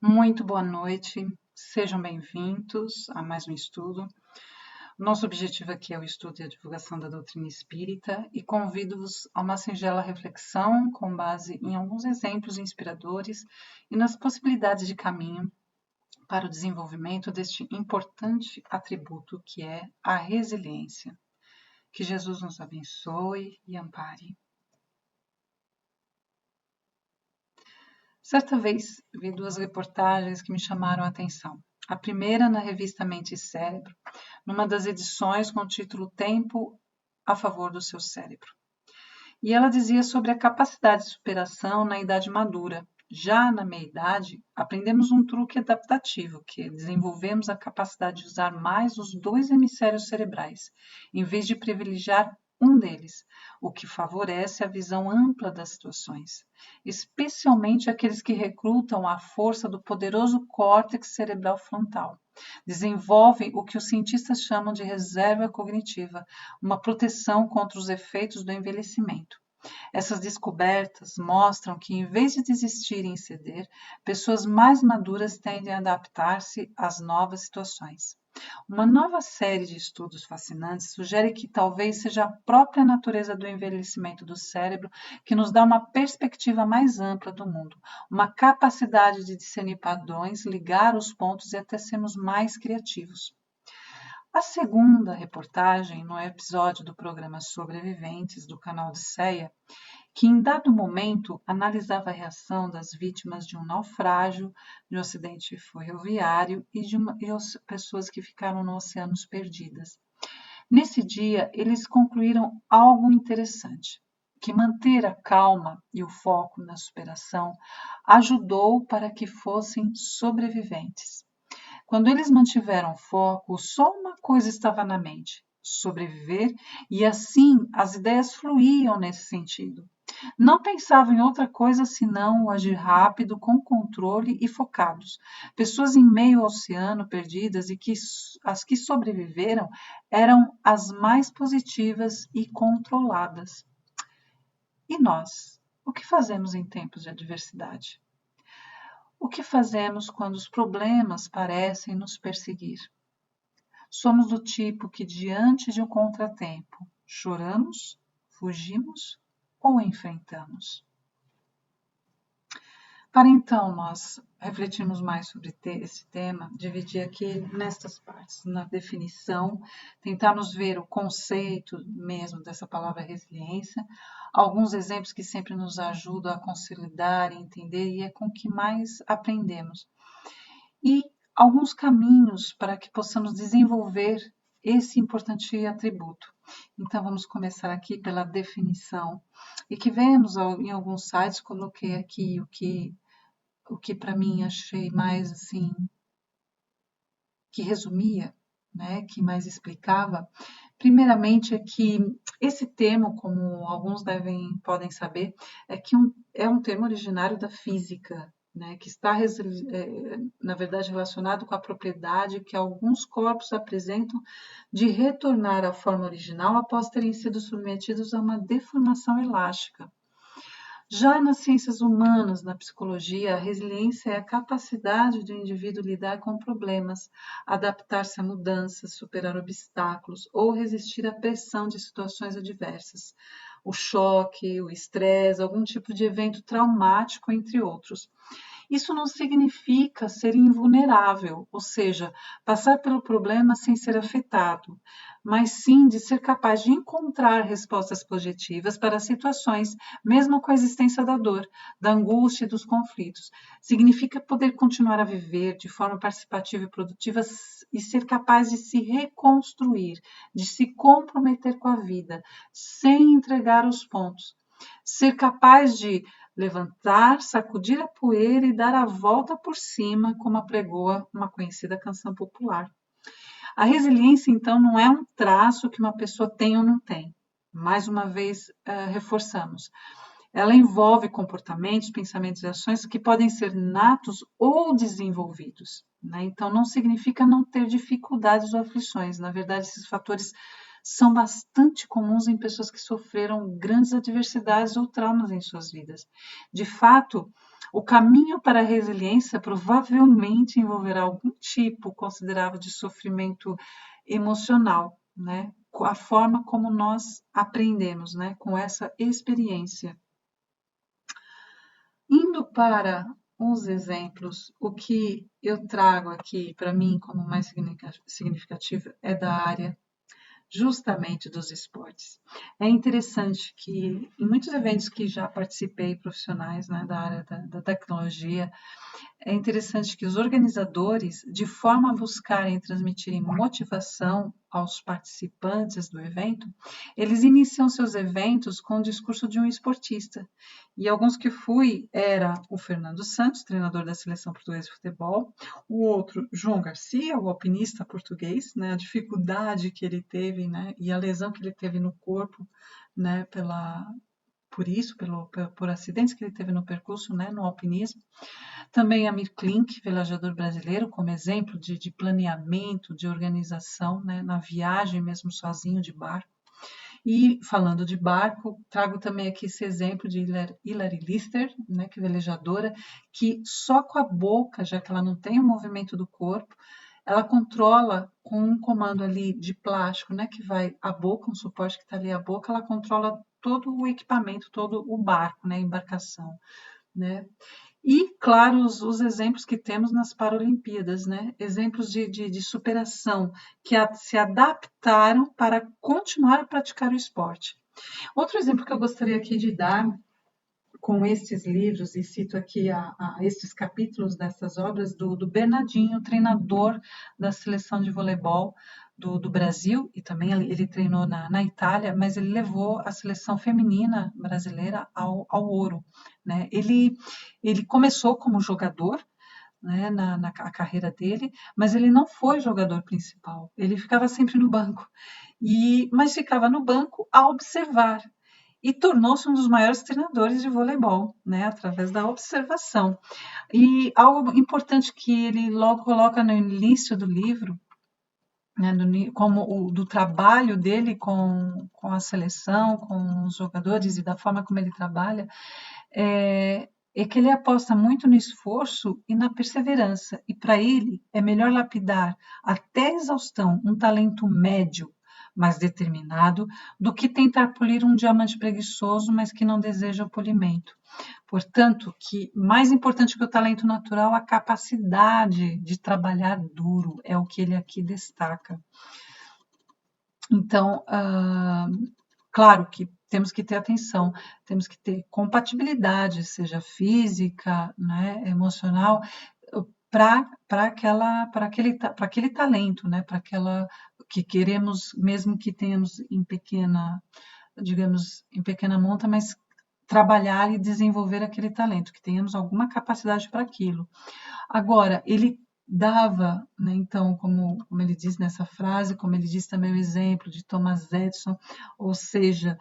Muito boa noite, sejam bem-vindos a mais um estudo. Nosso objetivo aqui é o estudo e a divulgação da doutrina espírita e convido-vos a uma singela reflexão com base em alguns exemplos inspiradores e nas possibilidades de caminho para o desenvolvimento deste importante atributo que é a resiliência. Que Jesus nos abençoe e ampare. Certa vez, vi duas reportagens que me chamaram a atenção. A primeira na revista Mente e Cérebro, numa das edições com o título Tempo a favor do seu cérebro. E ela dizia sobre a capacidade de superação na idade madura. Já na meia-idade, aprendemos um truque adaptativo, que desenvolvemos a capacidade de usar mais os dois hemisférios cerebrais, em vez de privilegiar um deles, o que favorece a visão ampla das situações, especialmente aqueles que recrutam a força do poderoso córtex cerebral frontal. Desenvolvem o que os cientistas chamam de reserva cognitiva, uma proteção contra os efeitos do envelhecimento. Essas descobertas mostram que, em vez de desistirem e ceder, pessoas mais maduras tendem a adaptar-se às novas situações. Uma nova série de estudos fascinantes sugere que talvez seja a própria natureza do envelhecimento do cérebro que nos dá uma perspectiva mais ampla do mundo, uma capacidade de discernir padrões, ligar os pontos e até sermos mais criativos. A segunda reportagem, no episódio do programa Sobreviventes do canal Odisseia, que em dado momento analisava a reação das vítimas de um naufrágio, de um acidente ferroviário e as pessoas que ficaram no oceano perdidas. Nesse dia, eles concluíram algo interessante, que manter a calma e o foco na superação ajudou para que fossem sobreviventes. Quando eles mantiveram foco, só uma coisa estava na mente: sobreviver, e assim as ideias fluíam nesse sentido. Não pensavam em outra coisa senão o agir rápido, com controle e focados. Pessoas em meio ao oceano perdidas e que as que sobreviveram eram as mais positivas e controladas. E nós? O que fazemos em tempos de adversidade? O que fazemos quando os problemas parecem nos perseguir? Somos do tipo que, diante de um contratempo, choramos, fugimos ou enfrentamos? Para então nós refletirmos mais sobre esse tema, dividir aqui nestas partes, na definição, tentarmos ver o conceito mesmo dessa palavra resiliência, alguns exemplos que sempre nos ajudam a consolidar e entender, e é com que mais aprendemos. E alguns caminhos para que possamos desenvolver esse importante atributo. Então, vamos começar aqui pela definição. E que vemos em alguns sites, coloquei aqui o que para mim achei mais assim, que resumia, né, que mais explicava. Primeiramente é que esse termo, como alguns podem saber, é um termo originário da física, né, que está, na verdade, relacionado com a propriedade que alguns corpos apresentam de retornar à forma original após terem sido submetidos a uma deformação elástica. Já nas ciências humanas, na psicologia, a resiliência é a capacidade do indivíduo lidar com problemas, adaptar-se a mudanças, superar obstáculos ou resistir à pressão de situações adversas, o choque, o estresse, algum tipo de evento traumático, entre outros. Isso não significa ser invulnerável, ou seja, passar pelo problema sem ser afetado, mas sim de ser capaz de encontrar respostas positivas para situações, mesmo com a existência da dor, da angústia e dos conflitos. Significa poder continuar a viver de forma participativa e produtiva e ser capaz de se reconstruir, de se comprometer com a vida, sem entregar os pontos. Ser capaz de levantar, sacudir a poeira e dar a volta por cima, como apregoa uma conhecida canção popular. A resiliência, então, não é um traço que uma pessoa tem ou não tem. Mais uma vez, reforçamos. Ela envolve comportamentos, pensamentos e ações que podem ser natos ou desenvolvidos, né? Então, não significa não ter dificuldades ou aflições. Na verdade, esses fatores são bastante comuns em pessoas que sofreram grandes adversidades ou traumas em suas vidas. De fato, o caminho para a resiliência provavelmente envolverá algum tipo considerável de sofrimento emocional, né? A forma como nós aprendemos, né? Com essa experiência. Indo para uns exemplos, o que eu trago aqui para mim como mais significativo é da área justamente dos esportes. É interessante que em muitos eventos que já participei profissionais, né, da área da tecnologia, é interessante que os organizadores, de forma a buscarem transmitirem motivação aos participantes do evento, eles iniciam seus eventos com o discurso de um esportista. E alguns que fui era o Fernando Santos, treinador da seleção portuguesa de futebol, o outro, João Garcia, o alpinista português, né, a dificuldade que ele teve, né, e a lesão que ele teve no corpo, né, por acidentes que ele teve no percurso, né, no alpinismo. Também Amir Klink, velejador brasileiro, como exemplo de planeamento, de organização, né, na viagem mesmo sozinho de barco. E falando de barco, trago também aqui esse exemplo de Hilary Lister, né, que é velejadora, que só com a boca, já que ela não tem o movimento do corpo, ela controla com um comando ali de plástico, né, que vai a boca, um suporte que está ali a boca, ela controla todo o equipamento, todo o barco, né, a embarcação, né. E, claro, os exemplos que temos nas Paralimpíadas, né? Exemplos de superação, que se adaptaram para continuar a praticar o esporte. Outro exemplo que eu gostaria aqui de dar com estes livros, e cito aqui estes capítulos dessas obras, do Bernardinho, treinador da seleção de voleibol do Brasil, e também ele treinou na Itália, mas ele levou a seleção feminina brasileira ao ouro, né? Ele começou como jogador, né, na carreira dele, mas ele não foi jogador principal, ele ficava sempre no banco, mas ficava no banco a observar, e tornou-se um dos maiores treinadores de voleibol, né, através da observação. E algo importante que ele logo coloca no início do livro, né, como do trabalho dele com a seleção, com os jogadores e da forma como ele trabalha, é que ele aposta muito no esforço e na perseverança. E para ele é melhor lapidar até a exaustão um talento médio, mas determinado, do que tentar polir um diamante preguiçoso, mas que não deseja o polimento. Portanto, que mais importante que o talento natural, a capacidade de trabalhar duro, é o que ele aqui destaca. Então, claro que temos que ter atenção, temos que ter compatibilidade, seja física, né, emocional, para aquele talento, né, para aquela que queremos, mesmo que tenhamos em pequena, digamos, em pequena monta, mas trabalhar e desenvolver aquele talento, que tenhamos alguma capacidade para aquilo. Agora, ele dava, né, então, como ele diz nessa frase, como ele diz também o exemplo de Thomas Edison, ou seja,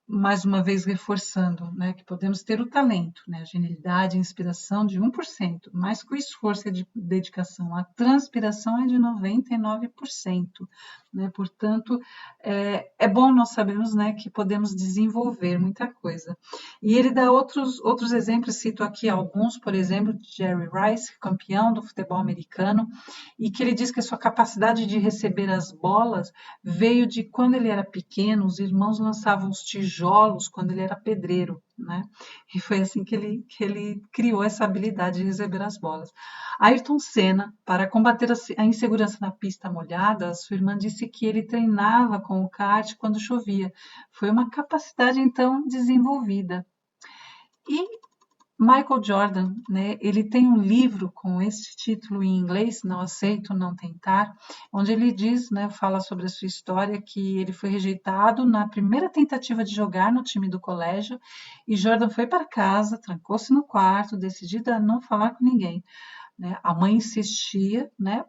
mais uma vez reforçando, né, que podemos ter o talento, né, a genialidade, a inspiração de 1%, mas com esforço e dedicação, a transpiração é de 99%, né, portanto, é bom nós sabermos, né, que podemos desenvolver muita coisa. E ele dá outros exemplos, cito aqui alguns, por exemplo, de Jerry Rice, campeão do futebol americano, e que ele diz que a sua capacidade de receber as bolas veio de quando ele era pequeno, os irmãos lançavam os tijolos quando ele era pedreiro, né? E foi assim que ele criou essa habilidade de receber as bolas. Ayrton Senna, para combater a insegurança na pista molhada, sua irmã disse que ele treinava com o kart quando chovia. Foi uma capacidade, então, desenvolvida. E Michael Jordan, né, ele tem um livro com esse título em inglês, Não Aceito, Não Tentar, onde ele diz, né, fala sobre a sua história, que ele foi rejeitado na primeira tentativa de jogar no time do colégio, e Jordan foi para casa, trancou-se no quarto, decidida a não falar com ninguém. Né? A mãe insistia, né,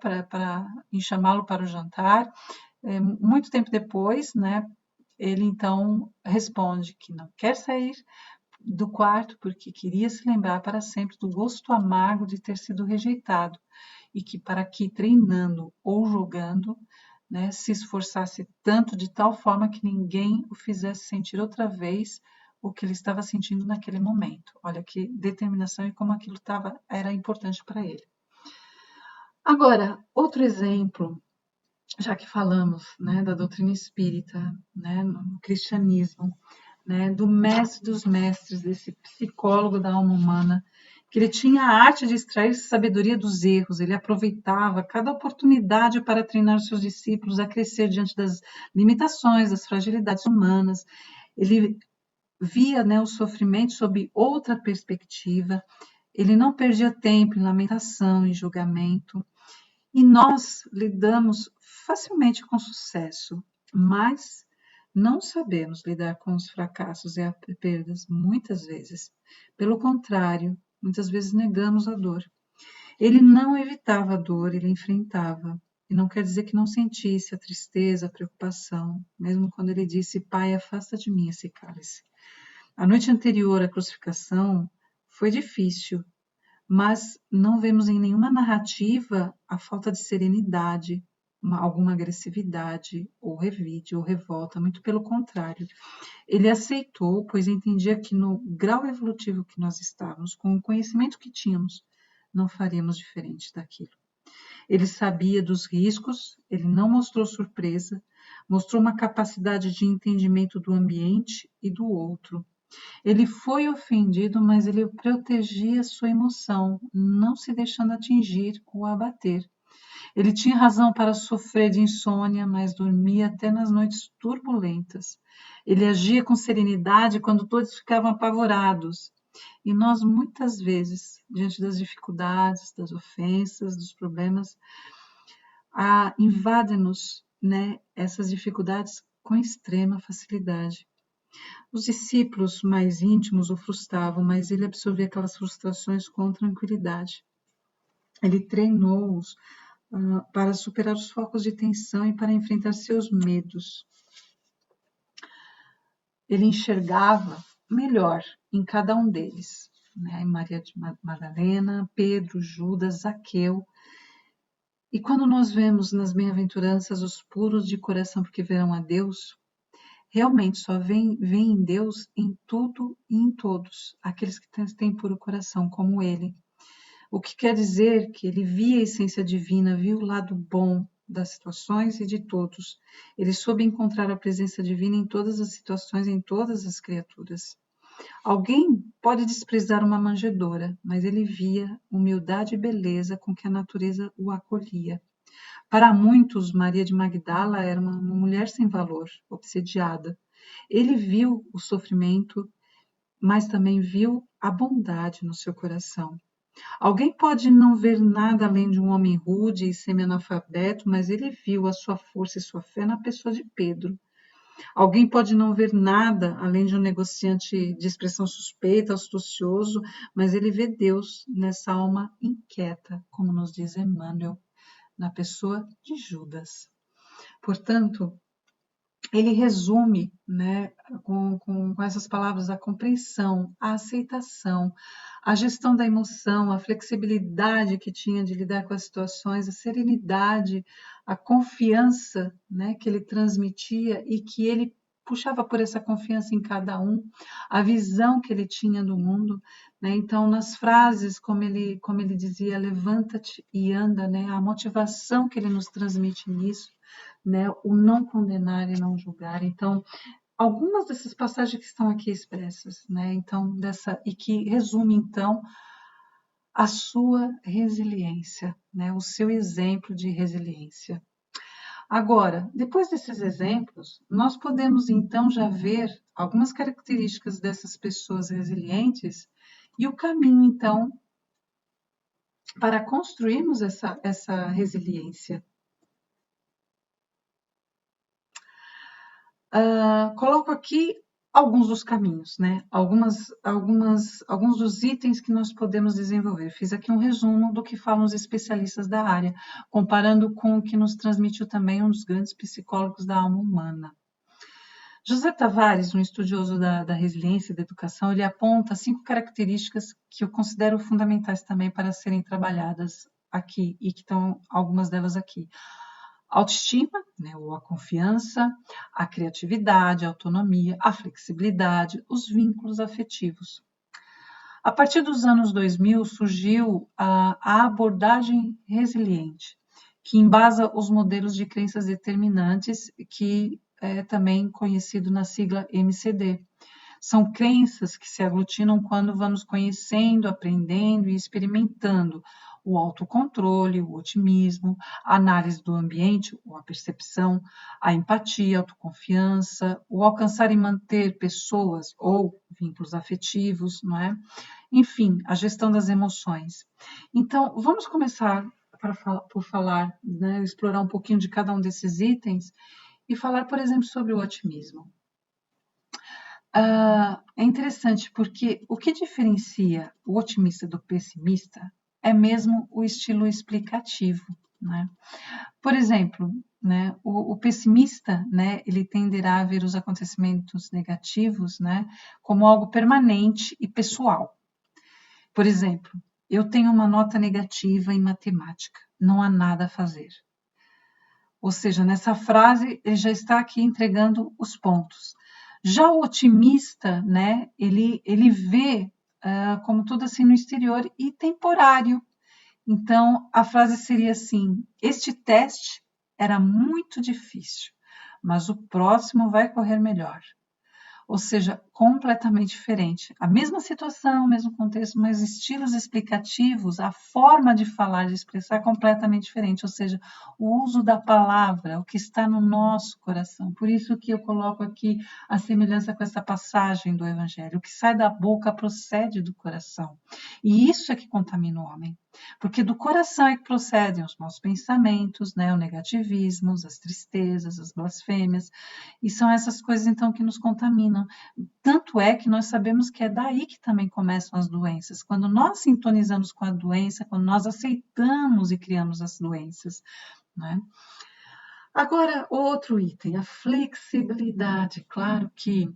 em chamá-lo para o jantar. Muito tempo depois, né, ele então responde que não quer sair do quarto porque queria se lembrar para sempre do gosto amargo de ter sido rejeitado e que para que treinando ou jogando né, se esforçasse tanto de tal forma que ninguém o fizesse sentir outra vez o que ele estava sentindo naquele momento. Olha que determinação e como aquilo era importante para ele. Agora, outro exemplo, já que falamos, né, da doutrina espírita, né, no cristianismo, né, do mestre dos mestres, desse psicólogo da alma humana, que ele tinha a arte de extrair sabedoria dos erros, ele aproveitava cada oportunidade para treinar seus discípulos a crescer diante das limitações, das fragilidades humanas. Ele via, né, o sofrimento sob outra perspectiva, ele não perdia tempo em lamentação, em julgamento, e nós lidamos facilmente com sucesso, mas não sabemos lidar com os fracassos e as perdas muitas vezes. Pelo contrário, muitas vezes negamos a dor. Ele não evitava a dor, ele enfrentava. E não quer dizer que não sentisse a tristeza, a preocupação, mesmo quando ele disse: Pai, afasta de mim esse cálice. A noite anterior à crucificação foi difícil, mas não vemos em nenhuma narrativa a falta de serenidade, alguma agressividade, ou revide, ou revolta, muito pelo contrário. Ele aceitou, pois entendia que no grau evolutivo que nós estávamos, com o conhecimento que tínhamos, não faríamos diferente daquilo. Ele sabia dos riscos, ele não mostrou surpresa, mostrou uma capacidade de entendimento do ambiente e do outro. Ele foi ofendido, mas ele protegia sua emoção, não se deixando atingir ou abater. Ele tinha razão para sofrer de insônia, mas dormia até nas noites turbulentas. Ele agia com serenidade quando todos ficavam apavorados. E nós, muitas vezes, diante das dificuldades, das ofensas, dos problemas, invadem-nos, né, essas dificuldades com extrema facilidade. Os discípulos mais íntimos o frustravam, mas ele absorvia aquelas frustrações com tranquilidade. Ele treinou-os para superar os focos de tensão e para enfrentar seus medos. Ele enxergava melhor em cada um deles, né? Em Maria de Madalena, Pedro, Judas, Zaqueu. E quando nós vemos nas bem-aventuranças os puros de coração porque verão a Deus, realmente só vem em Deus em tudo e em todos, aqueles que têm puro coração, como ele. O que quer dizer que ele via a essência divina, viu o lado bom das situações e de todos. Ele soube encontrar a presença divina em todas as situações, em todas as criaturas. Alguém pode desprezar uma manjedoura, mas ele via humildade e beleza com que a natureza o acolhia. Para muitos, Maria de Magdala era uma mulher sem valor, obsediada. Ele viu o sofrimento, mas também viu a bondade no seu coração. Alguém pode não ver nada além de um homem rude e semi-analfabeto, mas ele viu a sua força e sua fé na pessoa de Pedro. Alguém pode não ver nada além de um negociante de expressão suspeita, astucioso, mas ele vê Deus nessa alma inquieta, como nos diz Emmanuel, na pessoa de Judas. Portanto, ele resume, né, com essas palavras, a compreensão, a aceitação, a gestão da emoção, a flexibilidade que tinha de lidar com as situações, a serenidade, a confiança, né, que ele transmitia e que ele puxava por essa confiança em cada um, a visão que ele tinha do mundo, né? Então, nas frases, como ele dizia, levanta-te e anda, né? A motivação que ele nos transmite nisso, né? O não condenar e não julgar. Então, algumas dessas passagens que estão aqui expressas, né? Então, e que resume então a sua resiliência, né? O seu exemplo de resiliência. Agora, depois desses exemplos, nós podemos então já ver algumas características dessas pessoas resilientes e o caminho então para construirmos essa resiliência. Coloco aqui alguns dos caminhos, né? Alguns dos itens que nós podemos desenvolver. Fiz aqui um resumo do que falam os especialistas da área, comparando com o que nos transmitiu também um dos grandes psicólogos da alma humana. José Tavares, um estudioso da resiliência e da educação, ele aponta 5 características que eu considero fundamentais também para serem trabalhadas aqui, e que estão algumas delas aqui. autoestima, né, ou a confiança, a criatividade, a autonomia, a flexibilidade, os vínculos afetivos. A partir dos anos 2000 surgiu a abordagem resiliente, que embasa os modelos de crenças determinantes, que é também conhecido na sigla MCD. São crenças que se aglutinam quando vamos conhecendo, aprendendo e experimentando o autocontrole, o otimismo, a análise do ambiente, ou a percepção, a empatia, a autoconfiança, o alcançar e manter pessoas ou vínculos afetivos, não é? Enfim, a gestão das emoções. Então, vamos começar por falar, né, explorar um pouquinho de cada um desses itens e falar, por exemplo, sobre o otimismo. É interessante porque o que diferencia o otimista do pessimista é mesmo o estilo explicativo, né? Por exemplo, né, o pessimista, né, ele tenderá a ver os acontecimentos negativos, né, como algo permanente e pessoal. Por exemplo, eu tenho uma nota negativa em matemática, não há nada a fazer. Ou seja, nessa frase ele já está aqui entregando os pontos. Já o otimista, né, ele vê como tudo assim no exterior e temporário. Então, a frase seria assim: este teste era muito difícil, mas o próximo vai correr melhor. Ou seja, completamente diferente. A mesma situação, o mesmo contexto, mas estilos explicativos, a forma de falar, de expressar é completamente diferente. Ou seja, o uso da palavra, o que está no nosso coração. Por isso que eu coloco aqui a semelhança com essa passagem do Evangelho. O que sai da boca procede do coração. E isso é que contamina o homem. Porque do coração é que procedem os maus pensamentos, né, o negativismo, as tristezas, as blasfêmias, e são essas coisas então que nos contaminam. Tanto é que nós sabemos que é daí que também começam as doenças. Quando nós sintonizamos com a doença, quando nós aceitamos e criamos as doenças, né? Agora, outro item, a flexibilidade. Claro que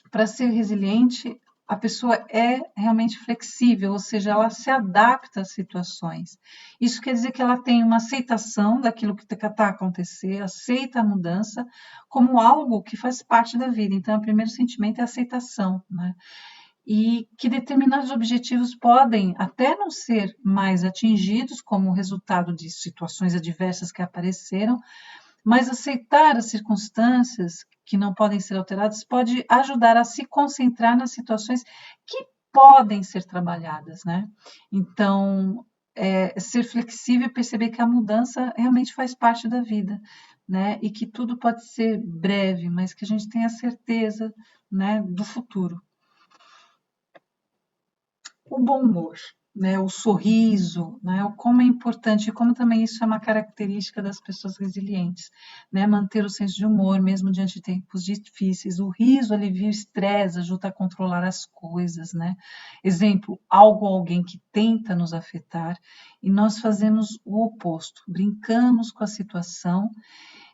para ser resiliente, a pessoa é realmente flexível, ou seja, ela se adapta às situações. Isso quer dizer que ela tem uma aceitação daquilo que está a acontecer, aceita a mudança como algo que faz parte da vida. Então, o primeiro sentimento é a aceitação, né? E que determinados objetivos podem até não ser mais atingidos como resultado de situações adversas que apareceram, mas aceitar as circunstâncias que não podem ser alteradas pode ajudar a se concentrar nas situações que podem ser trabalhadas, né? Então, ser flexível e perceber que a mudança realmente faz parte da vida, né? E que tudo pode ser breve, mas que a gente tenha certeza, né, do futuro. O bom humor, né, o sorriso, né, o como é importante e como também isso é uma característica das pessoas resilientes, né, manter o senso de humor mesmo diante de tempos difíceis. O riso alivia o estresse, ajuda a controlar as coisas, né? Exemplo, algo ou alguém que tenta nos afetar e nós fazemos o oposto, brincamos com a situação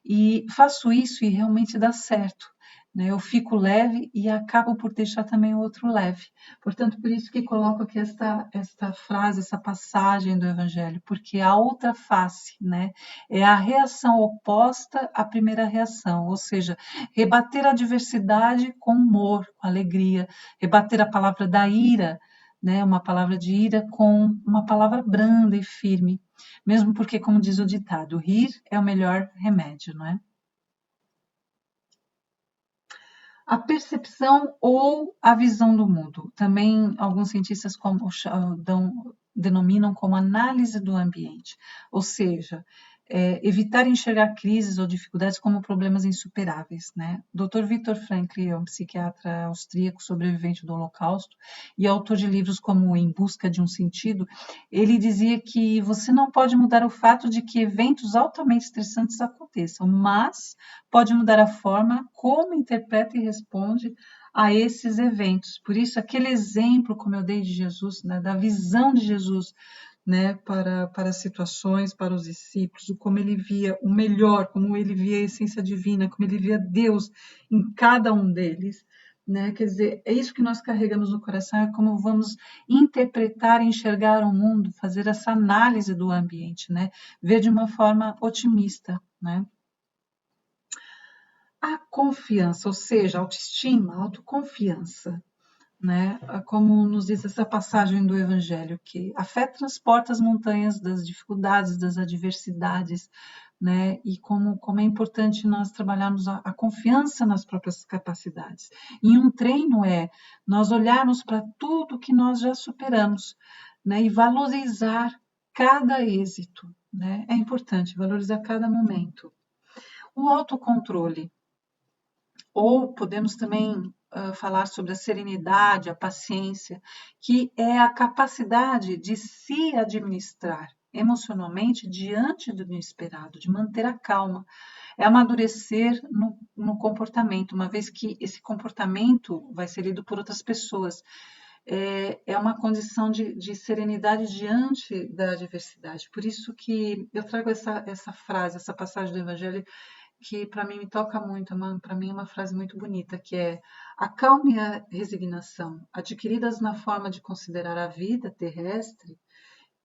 e faço isso e realmente dá certo. Né? Eu fico leve e acabo por deixar também o outro leve. Portanto, por isso que coloco aqui esta frase, essa passagem do Evangelho, porque a outra face, né, é a reação oposta à primeira reação, ou seja, rebater a adversidade com humor, com alegria, rebater a palavra da ira, né, uma palavra de ira com uma palavra branda e firme, mesmo porque, como diz o ditado, rir é o melhor remédio, não é? A percepção ou a visão do mundo. Também alguns cientistas denominam como análise do ambiente, ou seja, evitar enxergar crises ou dificuldades como problemas insuperáveis, né? Dr. Viktor Frankl é um psiquiatra austríaco sobrevivente do Holocausto e autor de livros como Em Busca de um Sentido. Ele dizia que você não pode mudar o fato de que eventos altamente estressantes aconteçam, mas pode mudar a forma como interpreta e responde a esses eventos. Por isso, aquele exemplo, como eu dei de Jesus, né, da visão de Jesus, né, para as situações, para os discípulos, como ele via o melhor, como ele via a essência divina, como ele via Deus em cada um deles, né? Quer dizer, é isso que nós carregamos no coração, é como vamos interpretar e enxergar o mundo, fazer essa análise do ambiente, né? Ver de uma forma otimista, né? A confiança, ou seja, autoestima, autoconfiança, né? Como nos diz essa passagem do Evangelho, que a fé transporta as montanhas das dificuldades, das adversidades, né? E como é importante nós trabalharmos a confiança nas próprias capacidades. E um treino é nós olharmos para tudo que nós já superamos, né? E valorizar cada êxito, né? É importante valorizar cada momento. O autocontrole, ou podemos também falar sobre a serenidade, a paciência, que é a capacidade de se administrar emocionalmente diante do inesperado, de manter a calma. É amadurecer no comportamento, uma vez que esse comportamento vai ser lido por outras pessoas. É uma condição de serenidade diante da adversidade. Por isso que eu trago essa frase, essa passagem do Evangelho, que para mim me toca muito, para mim é uma frase muito bonita, que é: a calma e a resignação, adquiridas na forma de considerar a vida terrestre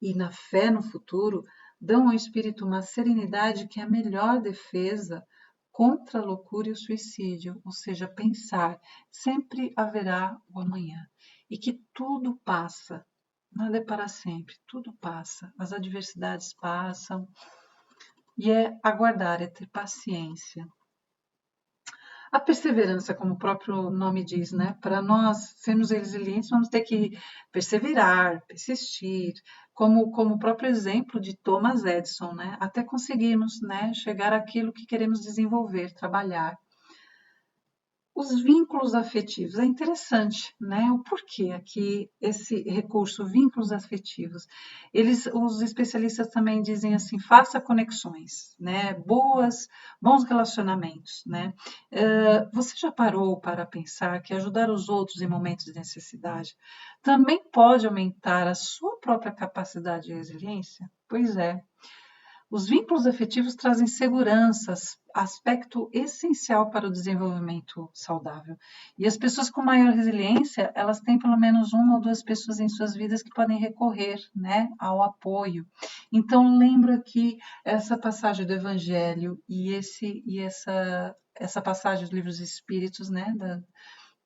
e na fé no futuro, dão ao espírito uma serenidade que é a melhor defesa contra a loucura e o suicídio, ou seja, pensar sempre haverá o amanhã e que tudo passa, nada é para sempre, tudo passa, as adversidades passam, e é aguardar, é ter paciência. A perseverança, como o próprio nome diz, né? Para nós sermos resilientes, vamos ter que perseverar, persistir, como o próprio exemplo de Thomas Edison, né? Até conseguirmos, né, chegar àquilo que queremos desenvolver, trabalhar. Os vínculos afetivos, é interessante, né? O porquê aqui esse recurso, vínculos afetivos. Os especialistas também dizem assim, faça conexões, né? Bons relacionamentos, né? Você já parou para pensar que ajudar os outros em momentos de necessidade também pode aumentar a sua própria capacidade de resiliência? Pois é. Os vínculos afetivos trazem seguranças, aspecto essencial para o desenvolvimento saudável. E as pessoas com maior resiliência, elas têm pelo menos uma ou duas pessoas em suas vidas que podem recorrer, né, ao apoio. Então, lembro aqui essa passagem do Evangelho e essa passagem dos livros espíritos, né,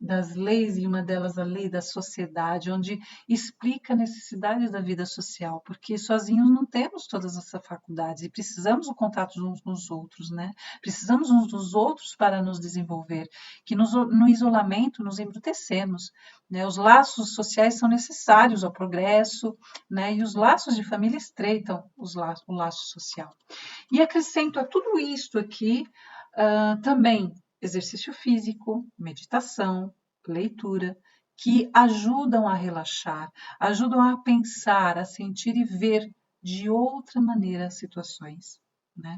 das leis, e uma delas a lei da sociedade, onde explica a necessidade da vida social, porque sozinhos não temos todas essas faculdades e precisamos do contato uns com os outros, né? Precisamos uns dos outros para nos desenvolver, que no isolamento nos embrutecemos, né? Os laços sociais são necessários ao progresso, né? E os laços de família estreitam o laço social. E acrescento a tudo isto aqui também exercício físico, meditação, leitura, que ajudam a relaxar, ajudam a pensar, a sentir e ver de outra maneira as situações, né?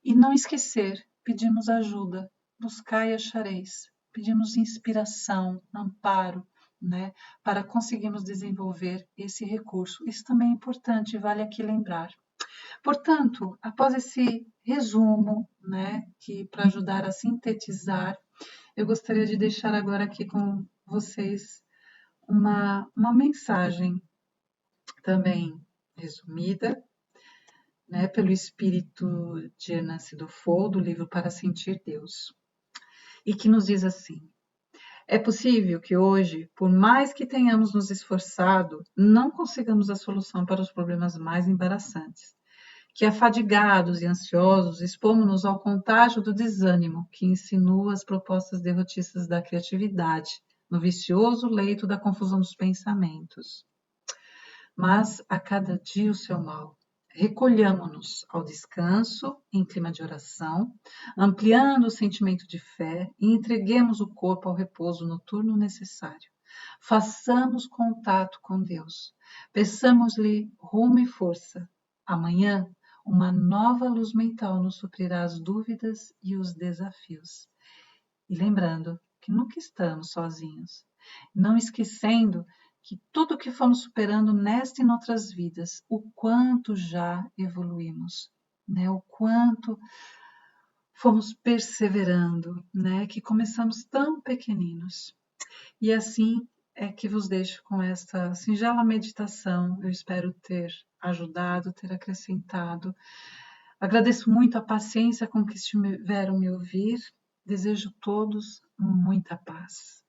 E não esquecer, pedimos ajuda, buscai e achareis, pedimos inspiração, amparo, né, para conseguirmos desenvolver esse recurso. Isso também é importante, vale aqui lembrar. Portanto, após esse resumo, né, que para ajudar a sintetizar, eu gostaria de deixar agora aqui com vocês uma mensagem também resumida, né, pelo espírito de Hernance Dufour, do livro Para Sentir Deus, e que nos diz assim: é possível que hoje, por mais que tenhamos nos esforçado, não consigamos a solução para os problemas mais embaraçantes, que afadigados e ansiosos expomos-nos ao contágio do desânimo que insinua as propostas derrotistas da criatividade, no vicioso leito da confusão dos pensamentos. Mas a cada dia o seu mal. Recolhamo-nos ao descanso, em clima de oração, ampliando o sentimento de fé e entreguemos o corpo ao repouso noturno necessário. Façamos contato com Deus. Peçamos-lhe rumo e força. Amanhã, uma nova luz mental nos suprirá as dúvidas e os desafios. E lembrando que nunca estamos sozinhos, não esquecendo que tudo que fomos superando nesta e noutras vidas, o quanto já evoluímos, né? O quanto fomos perseverando, né? Que começamos tão pequeninos. E assim é que vos deixo com esta singela meditação. Eu espero ter ajudado, ter acrescentado. Agradeço muito a paciência com que estiveram me ouvir. Desejo a todos muita paz.